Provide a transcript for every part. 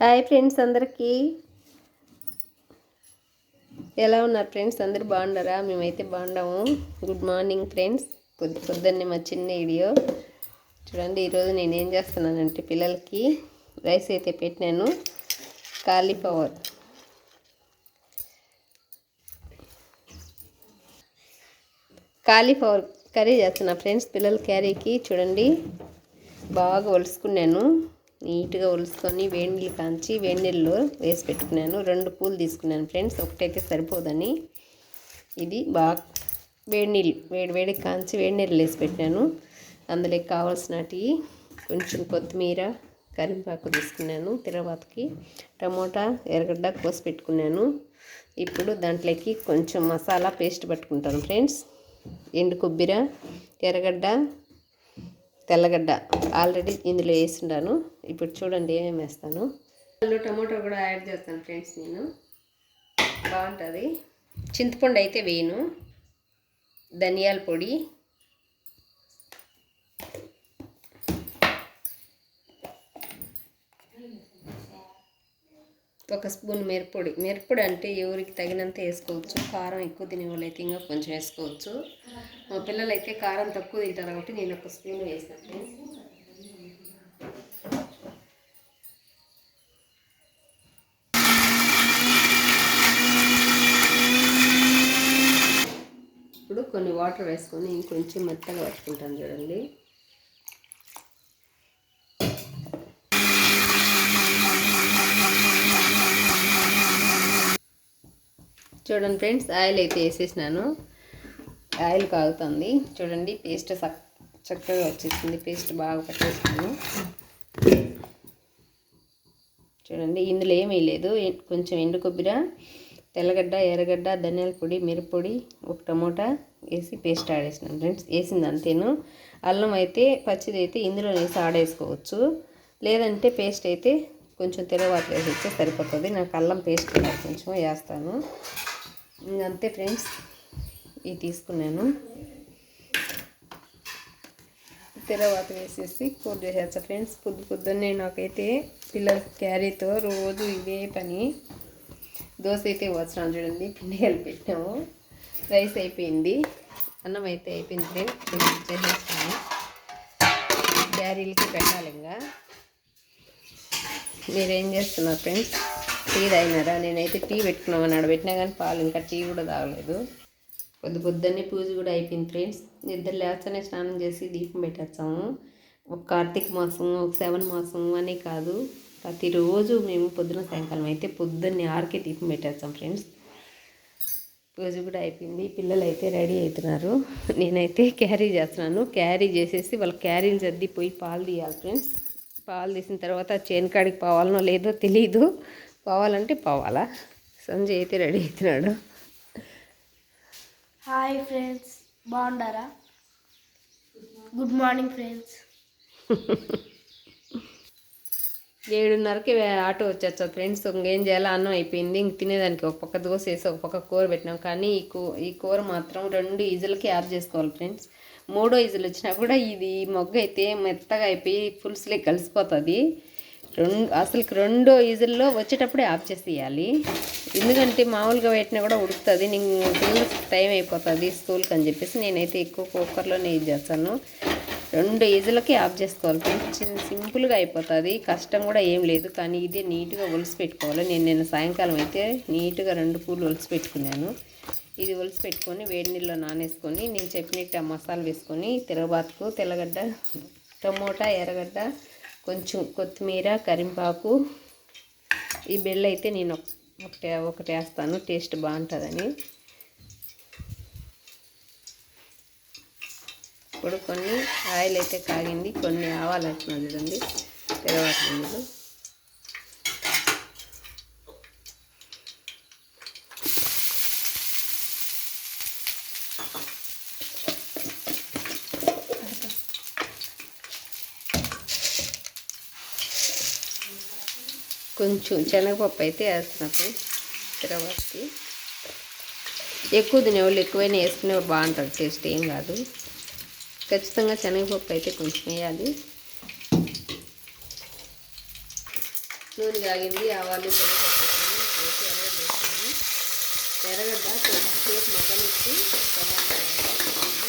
Hi friends, అందరికీ ఎలా ఉన్నారు ఫ్రెండ్స్? అందరూ బాగున్నారా? మేమైతే బాగున్నాము. Good morning friends. పొద్దున్నే మా చిన్న వీడియో చూడండి. ఈరోజు నేను ఏం చేస్తున్నానంటే పిల్లలకి రైస్ అయితే పెట్టినాను. కాలీఫ్లవర్ కర్రీ చేస్తున్నా ఫ్రెండ్స్. పిల్లల క్యారీకి చూడండి, బాగా ఒలుసుకున్నాను. నీట్గా ఒలుసుకొని వేడి నీళ్ళు కాంచి వేడి నీళ్ళు వేసి పెట్టుకున్నాను. 2 పూలు తీసుకున్నాను ఫ్రెండ్స్, ఒకటైతే సరిపోదని ఇది బాగా వేడికి కాంచి వేడి నీళ్ళు వేసి పెట్టినాను. అందులోకి కావాల్సినవి కొంచెం కొత్తిమీర, కరివేపాకు తీసుకున్నాను. తిరగబాతకి టమోటా, ఎర్రగడ్డ కోసి పెట్టుకున్నాను. ఇప్పుడు దాంట్లోకి కొంచెం మసాలా పేస్ట్ పట్టుకుంటాను ఫ్రెండ్స్. ఎండు కొబ్బరి, ఎర్రగడ్డ, తెల్లగడ్డ ఆల్రెడీ ఇందులో వేసిండాను. ఇప్పుడు చూడండి ఏమేమి వేస్తాను. అందులో టమాటో కూడా యాడ్ చేస్తాను ఫ్రెండ్స్. నేను బాగుంటుంది. చింతపండు అయితే వేయను. ధనియాల పొడి, ఒక స్పూన్ మిరప్పొడి అంటే ఎవరికి తగినంత వేసుకోవచ్చు. కారం ఎక్కువ తినే వాళ్ళు అయితే ఇంకా కొంచెం వేసుకోవచ్చు. మా పిల్లలు అయితే కారం తక్కువ తింటారు కాబట్టి నేను ఒక స్పూన్ వేస్తాను. ఇప్పుడు కొన్ని వాటర్ వేసుకొని ఇంకొంచెం మెత్తగా పట్టుకుంటాను చూడండి. చూడండి ఫ్రెండ్స్, ఆయిల్ అయితే వేసేసినాను. ఆయిల్ కాగుతుంది చూడండి. పేస్ట్ చక్కగా వచ్చేసింది. పేస్ట్ బాగా పట్టేసినాను చూడండి. ఇందులో ఏమీ లేదు. కొంచెం ఎండు కొబ్బరి, తెల్లగడ్డ, ఎర్రగడ్డ, ధనియాల పొడి, మిరప్పొడి, ఒక టమోటా వేసి పేస్ట్ ఆడేసినాను ఫ్రెండ్స్. వేసింది అంతేను. అల్లం అయితే పచ్చిది అయితే ఇందులో వేసి ఆడేసుకోవచ్చు. లేదంటే పేస్ట్ అయితే కొంచెం తిరగబాత వేసి సరిపోతుంది. నాకు అల్లం పేస్ట్ కొంచెం వేస్తాను. ఇంకంతే ఫ్రెండ్స్. ఇవి తీసుకున్నాను. తిరగబాత వేసేసి కూర చేసేస్తా ఫ్రెండ్స్. పొద్దున్నే నాకైతే పిల్లల క్యారీతో రోజు ఇదే పని. దోశ అయితే వచ్చాను చూడండి. పిండిలు పెట్టాము. రైస్ అయిపోయింది. అన్నం అయితే అయిపోయింది ఫ్రెండ్స్. చేసేస్తాను. క్యారీలకి పెట్టాలి. ఇంకా మీరేం చేస్తున్నారు ఫ్రెండ్స్? టీ తాగినారా? నేనైతే టీ పెట్టుకున్నామని ఆడబెట్టినా కానీ పాలు ఇంకా టీ కూడా తాగలేదు. పొద్దున్నే పూజ కూడా అయిపోయింది ఫ్రెండ్స్. నిద్ర లేస్తేనే స్నానం చేసి దీపం పెట్టేస్తాము. ఒక కార్తీక మాసం, ఒక 7 మాసం అని కాదు, ప్రతిరోజు మేము పొద్దున సాయంకాలం అయితే పొద్దున్నే 6కే దీపం పెట్టేస్తాం ఫ్రెండ్స్. పూజ కూడా అయిపోయింది. పిల్లలు అయితే రెడీ అవుతున్నారు. నేనైతే క్యారీ చేస్తున్నాను. క్యారీ చేసేసి వాళ్ళ క్యారీలు సర్దిపోయి పాలు తీయాలి ఫ్రెండ్స్. పాలు తీసిన తర్వాత చేను కాడికి పోవాలనో లేదో తెలీదు. పోవాలంటే పోవాలా. సంజయ్ అయితే రెడీ అవుతున్నాడు. హాయ్ ఫ్రెండ్స్, బాగుండారా? Good morning friends. 7:30కి ఆటో వచ్చేస్తా ఫ్రెండ్స్. ఇంకేం చేయాలో అన్నం అయిపోయింది. ఇంక తినేదానికి ఒక పక్క దోశ వేసి ఒక పక్క కూర పెట్టినాం. కానీ ఈ కూర మాత్రం 2 ఈజులకి ఆఫ్ చేసుకోవాలి ఫ్రెండ్స్. 3వ ఈజులు వచ్చినా కూడా ఇది మొగ్గ అయితే మెత్తగా అయిపోయి పులుసులే కలిసిపోతుంది. అసలుకి 2వ ఈజుల్లో వచ్చేటప్పుడే ఆఫ్ చేసేయాలి. ఎందుకంటే మామూలుగా పెట్టినా కూడా ఉడుకుతుంది. నేను పిల్లలకి టైం అయిపోతుంది స్కూల్కి అని చెప్పేసి నేనైతే ఎక్కువ కుక్కర్లోనే ఇది చేస్తాను. 2 ఈజులకి ఆఫ్ చేసుకోవాలి ఫ్రెండ్స్. సింపుల్గా అయిపోతుంది. కష్టం కూడా ఏం లేదు. కానీ ఇదే నీట్గా ఒలిసి పెట్టుకోవాలి. నేను సాయంకాలం అయితే నీట్గా 2 పూలు ఒలిసి పెట్టుకున్నాను. ఇది ఒలిసి పెట్టుకొని వేడి నీళ్ళలో నానేసుకొని నేను చెప్పినట్టు మసాలా వేసుకొని తిరగబాతుకు, తెల్లగడ్డ, టమోటా, ఎర్రగడ్డ, కొంచెం కొత్తిమీర, కరివేపాకు, ఈ బెల్ల అయితే నేను ఒకటి వేస్తాను. టేస్ట్ బాగుంటుందని. ఇప్పుడు కొన్ని ఆయిల్ అయితే కాగింది. కొన్ని ఆవాలు వేస్తున్నాను చూడండి. తిరగబాతు గింజలు, కొంచెం శనగపప్పు అయితే వేస్తున్నప్పుడు తిరగబాతుకి. ఎక్కువ తినేవాళ్ళు ఎక్కువైనా వేసుకునే బాగుంటుంది. టేస్ట్ ఏం కాదు. ఖచ్చితంగా శనగపప్పు అయితే కొంచెం వేయాలి. నూనె కాగింది, ఆవాలు శనగపప్పు వేసి ఎర్రగడ్డ వేసుకుని ఎర్రగడ్డ కొద్దిసేపు మగ్గనిచ్చి టమాటా వేసుకోండి.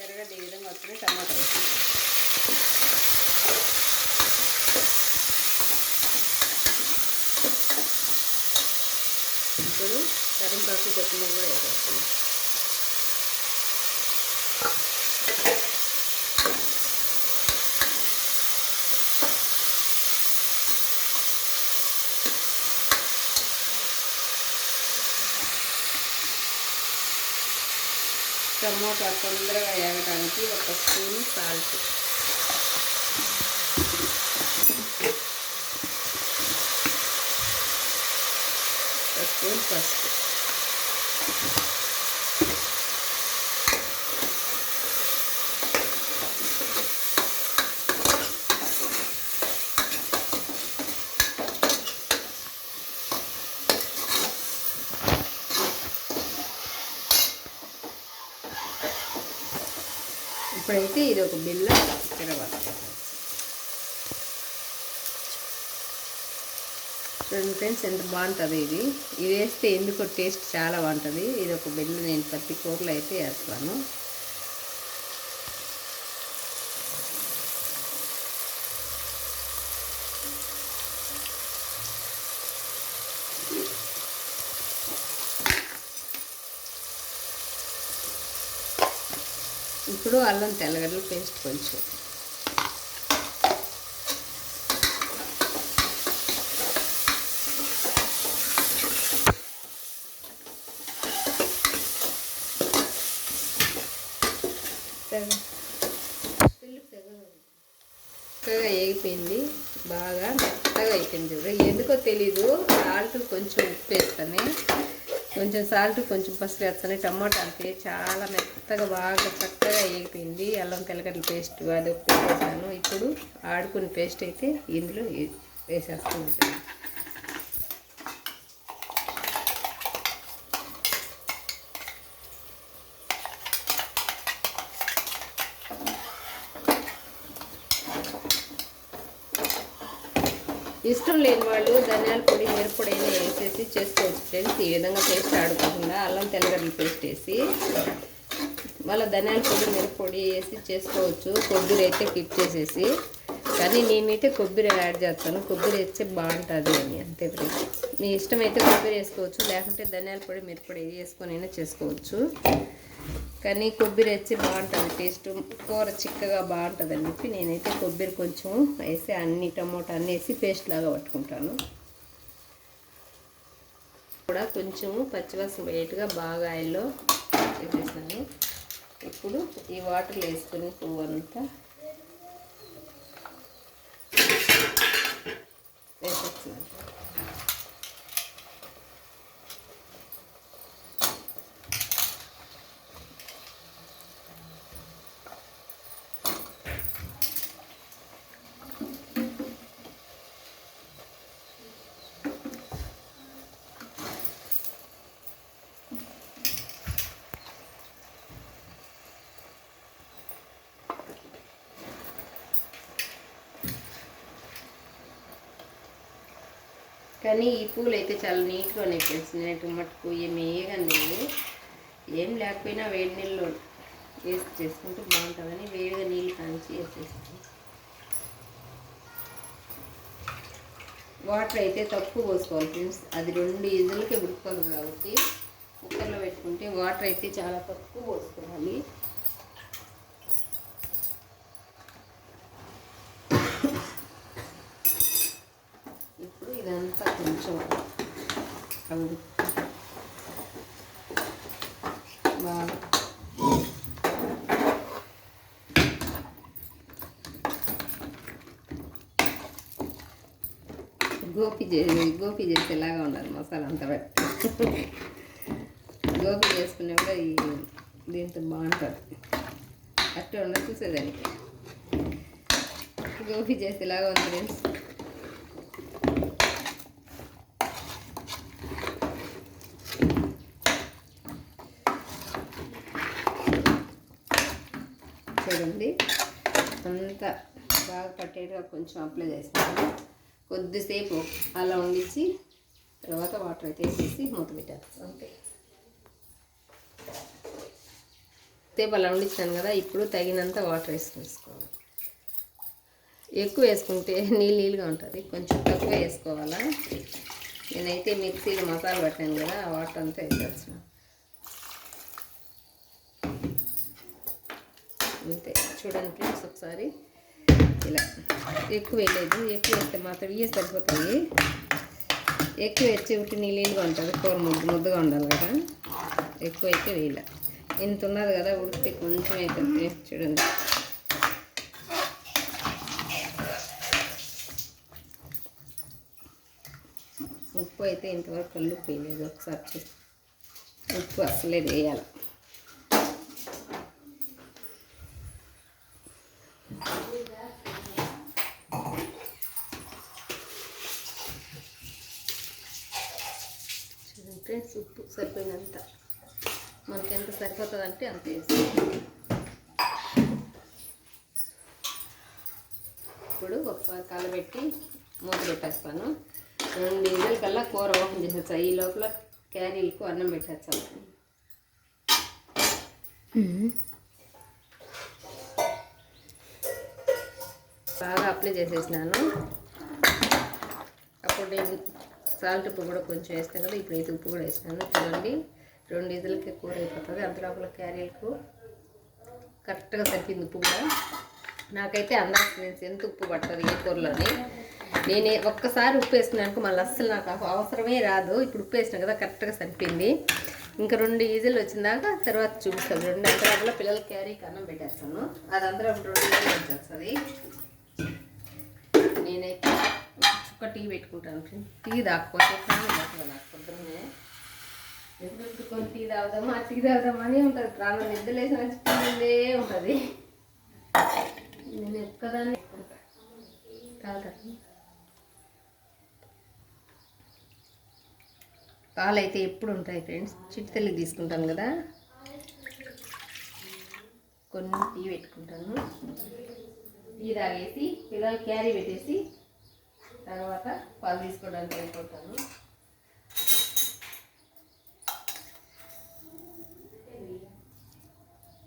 ఎర్రగడ్డ ఈ విధంగా వస్తుంది. టమాటా వేసుకోండి. ఇప్పుడు కరింపాకు కొత్తిమీర కూడా వేసేస్తాను. టమోటా తొందరగా వేగడానికి ఒక స్పూన్ సాల్ట్, ఒక స్పూన్ పసుపు, ఇప్పుడైతే ఇది ఒక బిల్ల తిరగవాలి. చూడండి ఫ్రెండ్స్ ఎంత బాగుంటుంది ఇది. ఇది వేస్తే ఎందుకో టేస్ట్ చాలా బాగుంటుంది. ఇది ఒక బిల్ల నేను ప్రతి కూరలో అయితే వేస్తాను. ఇప్పుడు అల్లం తెల్లగడ్డల పేస్ట్ కొంచెం, చక్కగా వేగిపోయింది, బాగా మెత్తగా అయిపోయింది. ఎందుకో తెలీదు, సాల్ట్ కొంచెం ఉప్పు వేస్తానే, కొంచెం సాల్ట్ కొంచెం పసుపు వేస్తానే. టమాటా అంటే చాలా మెత్తగా బాగా చక్కగా వేగిపోయింది. అల్లం తెల్లగడ్డల పేస్ట్ అది ఒకటి వేసాను. ఇప్పుడు ఆడుకుని పేస్ట్ అయితే ఇందులో వేసేస్తాను. ఇష్టం లేని వాళ్ళు ధనియాల పొడి మిరప్పొడి అయినా వేసేసి చేసుకోవచ్చు ఫ్రెండ్స్. ఈ విధంగా పేస్ట్ ఆడుకోకుండా అల్లం తెల్లగడ్డల పేస్ట్ వేసి మళ్ళీ ధనియాల పొడి మిరప్పొడి వేసి చేసుకోవచ్చు. కొబ్బరి అయితే కిప్ చేసేసి, కానీ నేనైతే కొబ్బరి యాడ్ చేస్తాను. కొబ్బరి వేస్తే బాగుంటుంది అని, అంతే ఫ్రెండ్స్. మీ ఇష్టమైతే కొబ్బరి వేసుకోవచ్చు, లేకుంటే ధనియాల పొడి మిరప్పొడి వేసుకొని అయినా చేసుకోవచ్చు. కానీ కొబ్బరి వేస్తే బాగుంటుంది, టేస్ట్ కూర చిక్కగా బాగుంటుంది అని చెప్పి నేనైతే కొబ్బరి కొంచెం వేసి అన్ని టమోటా అన్నీ వేసి పేస్ట్ లాగా పట్టుకుంటాను. కూడా కొంచెము పచ్చివాసన పోయేట్టుగా బాగా ఆయిల్లో వేసేసాను. ఇప్పుడు ఈ వాటర్లో వేసుకొని పువ్వు అంతా వేసేస్తున్నాను. కానీ ఈ పూలు అయితే చాలా నీట్గా ఉన్నాయి ఫ్రెండ్స్. నేను మట్టుకు ఏమి వేయగలేవు, ఏం లేకపోయినా వేడి నీళ్ళు వేసి చేసుకుంటే బాగుంటుందని వేడిగా నీళ్ళు కాంచి వేసేస్తాను. వాటర్ అయితే తక్కువ పోసుకోవాలి ఫ్రెండ్స్. అది 2 ఈజులకే ఉడుకోవాలి కాబట్టి కుక్కర్లో పెట్టుకుంటే వాటర్ అయితే చాలా తక్కువ పోసుకోవాలి. ఇప్పుడు ఇదంతా కొంచెం బాగా గోపి చేసేలాగా ఉండాలి మసాలా అంతా పెట్టి. గోపి చేసుకునే కూడా ఈ దీంతో బాగుంటుంది. అట్టే ఉండదు చూసేదానికి. గోపి చేసేలాగా ఉంది ఫ్రెండ్స్. చూడండి అంతా బాగా పట్టేట్టుగా కొంచెం అప్లై చేస్తాను. కొద్దిసేపు అలా ఉండిచ్చి తర్వాత వాటర్ అయితే వేసేసి మూత పెట్టేస్తాను అంతే. సేపు అలా ఉండిచ్చాను కదా, ఇప్పుడు తగినంత వాటర్ వేసుకోవాలి. ఎక్కువ వేసుకుంటే నీళ్ళుగా ఉంటుంది, కొంచెం తక్కువ వేసుకోవాలా. నేనైతే మిక్సీలో మసాలా పట్టాను కదా, ఆ వాటర్ అంతా వేసేస్తున్నాను అంతే. చూడండి ఫ్రెండ్స్ ఒకసారి ఇలా ఎక్కువ వేయలేదు, ఎక్కువ వేస్తే మాత్రం ఇవే సరిపోతాయి. ఎక్కువ వేస్తే ఒకటి నీళ్ళుగా ఉంటుంది, కూర ముద్దగా ఉండాలి కదా, ఎక్కువ అయితే వేయలే. ఇంత ఉన్నది కదా, ఉడికితే కొంచెం అవుతుంది. చూడండి ఉప్పు అయితే ఇంతవరకు కల్లుప్పు వేయలేదు, ఒకసారి ఉప్పు అసలే వేయాలి. చూడండి ఫ్రెండ్స్, ఉప్పు సరిపోయినంత, మనకి ఎంత సరిపోతుందంటే అంత వేసి ఇప్పుడు ఒకసారి కలబెట్టి మూత పెట్టేస్తాను. 2 విజిల్ కల్లా కూర ఓపెన్ చేసేస్తా. ఈ లోపల క్యారీలకు అన్నం పెట్టేస్తాను. బాగా అప్లై చేసేసినాను. అప్పుడు నేను సాల్ట్ ఉప్పు కూడా కొంచెం వేస్తాను కదా, ఇప్పుడైతే ఉప్పు కూడా వేసినాను. చూడండి 2 విజిల్కి కూర అయిపోతుంది. అంత లోపల క్యారీలకు కరెక్ట్గా సరిపోయింది ఉప్పు కూడా. నాకైతే అందరికి ఎంత ఉప్పు పడుతుంది ఏ కూరలోని. నేను ఒక్కసారి ఉప్పు వేసుకున్నాను మళ్ళీ అస్సలు నాకు అవసరమే రాదు. ఇప్పుడు ఉప్పు వేసినా కదా, కరెక్ట్గా సరిపోయింది. ఇంకా 2 విజిల్ వచ్చిందాక తర్వాత చూపిస్తాను. 2 అంతరాపులో పిల్లల క్యారీకి అన్నం పెట్టేస్తాను. అది అందరూ 2 విజిల్ వచ్చేస్తుంది. నేనైతే చుక్క టీ పెట్టుకుంటాను. టీ తాకపోతే నాకు పొద్దున్నే ఎప్పుడు టీ తాగుదామా అని ఉంటుంది. ప్రాణం నిద్రలేసిన టీ ఉంటుంది. నేను ఎక్కదాన్ని తాగుతాను. పాలు అయితే ఎప్పుడు ఉంటాయి ఫ్రెండ్స్. చిట్తల్లి తీసుకుంటాను కదా, కొన్ని టీ పెట్టుకుంటాను. టీ తాగేసి పిల్లలు క్యారీ పెట్టేసి తర్వాత పాలు తీసుకోవడానికి వెళ్ళిపోతాను.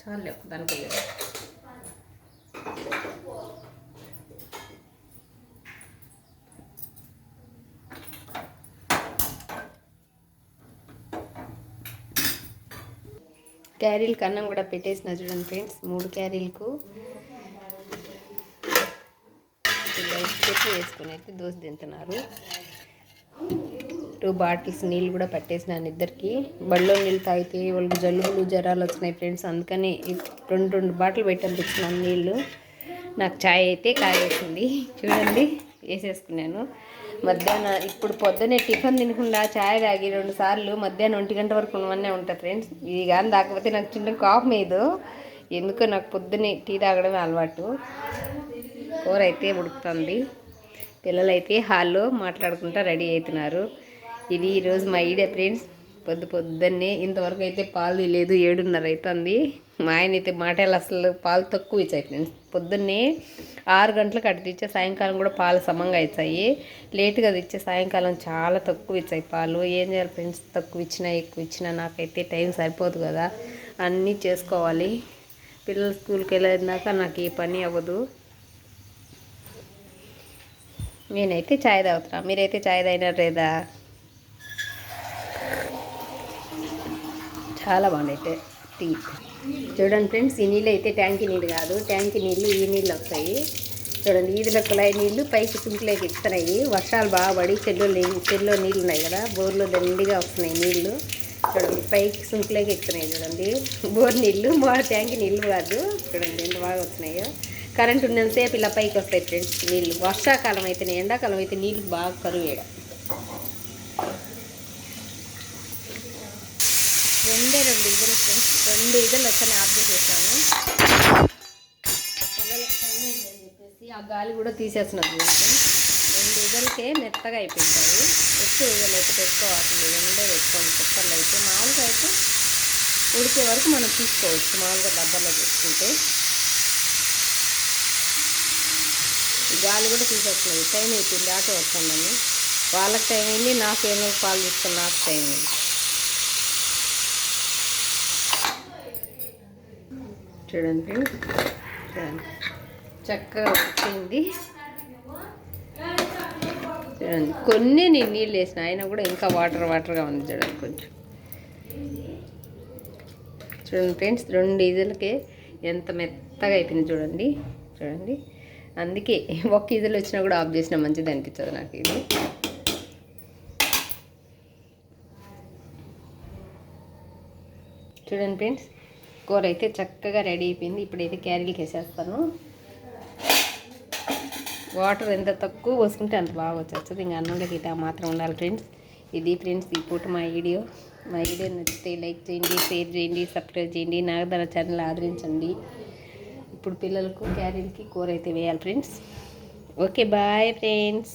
చాలు దానికి వెళ్ళదు. క్యారీలకు అన్నం కూడా పెట్టేసిన చూడండి ఫ్రెండ్స్. 3 క్యారీలకు చెట్లు వేసుకొని అయితే దోశ తింటున్నారు. 2 బాటిల్స్ నీళ్ళు కూడా పట్టేసినాను ఇద్దరికి. బళ్ళో నీళ్ళు తాగితే వాళ్ళకి జలుబులు జ్వరాలు వచ్చినాయి ఫ్రెండ్స్. అందుకని 2 బాటిల్ పెట్టిస్తున్నాను నీళ్ళు. నాకు ఛాయ్ అయితే కాయేసింది చూడండి, వేసేసుకున్నాను. మధ్యాహ్నం ఇప్పుడు పొద్దున్నే టిఫిన్ తినకుండా ఛాయ్ తాగి 2 సార్లు మధ్యాహ్నం 1 గంట వరకు ఉన్నవన్నీ ఉంటుంది ఫ్రెండ్స్. ఇది కానీ తాకపోతే నాకు చిన్న కాఫ్ మీద ఎందుకో నాకు పొద్దున్నే టీ తాగడమే అలవాటు. కూర అయితే ఉడుకుతుంది. పిల్లలైతే హాల్లో మాట్లాడుకుంటూ రెడీ అవుతున్నారు. ఇది ఈరోజు మా ఈడే ఫ్రెండ్స్. పొద్దున్నే ఇంతవరకు అయితే పాలు లేదు, 7:30 అవుతుంది. మా ఆయన అయితే మాటలు అసలు పాలు తక్కువ ఇచ్చాయి ఫ్రెండ్స్. పొద్దున్నే 6 గంటలకు అటు తెచ్చే సాయంకాలం కూడా పాలు సమంగా ఇచ్చాయి. లేటుగా తెచ్చే సాయంకాలం చాలా తక్కువ ఇచ్చాయి పాలు. ఏం చేయాలి ఫ్రెండ్స్, తక్కువ ఇచ్చినా ఎక్కువ ఇచ్చినా నాకైతే టైం సరిపోదు కదా, అన్నీ చేసుకోవాలి. పిల్లలు స్కూల్కి వెళ్ళేదాకా నాకు ఏ పని అవ్వదు. నేనైతే ఛాయ్ తాగుతున్నా. మీరైతే ఛాయ్ తాగినారు లేదా? చాలా బాగుండైతే టీ. చూడండి ఫ్రెండ్స్, ఈ నీళ్ళు అయితే ట్యాంకీ నీళ్ళు కాదు, ట్యాంకీ నీళ్ళు ఈ నీళ్ళు వస్తాయి. చూడండి ఈదుల కుళాయి నీళ్ళు పైకి సింకులోకి ఎక్కుతున్నాయి. వర్షాలు బాగా పడి చెల్లో నీళ్ళు ఉన్నాయి కదా, బోర్లో దండిగా వస్తున్నాయి నీళ్ళు. చూడండి పైకి సింకులోకి ఎక్కుతున్నాయి. చూడండి బోర్ నీళ్ళు, మా ట్యాంకీ నీళ్ళు కాదు. చూడండి ఎంత బాగా వస్తున్నాయో. కరెంట్ ఉన్నంతసేపు ఇలా పైకి వస్తాయి ఫ్రెండ్స్ నీళ్ళు. వర్షాకాలం అయితేనే, ఎండాకాలం అయితే నీళ్ళు బాగా కరువేడ. 2 విజిల్ ఫ్రెండ్స్. 2 విజిల్ వచ్చాను, ఆఫ్ చేసేసాను. పిల్లలకి టైం అని చెప్పేసి ఆ గాలి కూడా తీసేస్తున్నాను ఫ్రెండ్స్. 2 విజిల్కే మెత్తగా అయిపోయింటాయి. ఎక్కువ విజిల్ అయితే పెట్టుకోవాల్సింది. 2 పెట్టుకోండి కుక్కర్లో అయితే. మామూలుగా అయితే ఉడికే వరకు మనం తీసుకోవచ్చు, మామూలుగా డబ్బాలో చేసుకుంటే. ఈ గాలి కూడా తీసేస్తుంది. టైం అయిపోయింది, ఆటో వస్తుందని. వాళ్ళకి టైం అయింది, నాకు ఏమో పాలు తీసుకొని నాకు టైం అయింది. చూడండి చూడండి చక్కగా వచ్చింది. చూడండి కొన్ని నేను నీళ్ళు వేసిన అయినా కూడా ఇంకా వాటర్గా ఉంది. చూడండి కొంచెం చూడండి ఫ్రెండ్స్, 2 ఈజీలకే ఎంత మెత్తగా అయిపోయింది చూడండి. చూడండి అందుకే 1 ఈజీలు వచ్చినా కూడా ఆఫ్ చేసినా మంచిది అనిపించదు నాకు ఇది. చూడండి ఫ్రెండ్స్, కూర అయితే చక్కగా రెడీ అయిపోయింది. ఇప్పుడైతే క్యారీలకి వేసేస్తాను. వాటర్ ఎంత తక్కువ పోసుకుంటే అంత బాగా వచ్చేస్తుంది. ఇంకా అన్నంలోకి ఇట్లా మాత్రం ఉండాలి ఫ్రెండ్స్. ఇది ఫ్రెండ్స్ ఈ పూట మా వీడియో నచ్చితే లైక్ చేయండి, షేర్ చేయండి, సబ్స్క్రైబ్ చేయండి. నాగధర ఛానల్ ఆదరించండి. ఇప్పుడు పిల్లలకు క్యారీలకి కూర అయితే వేయాలి ఫ్రెండ్స్. Okay bye friends.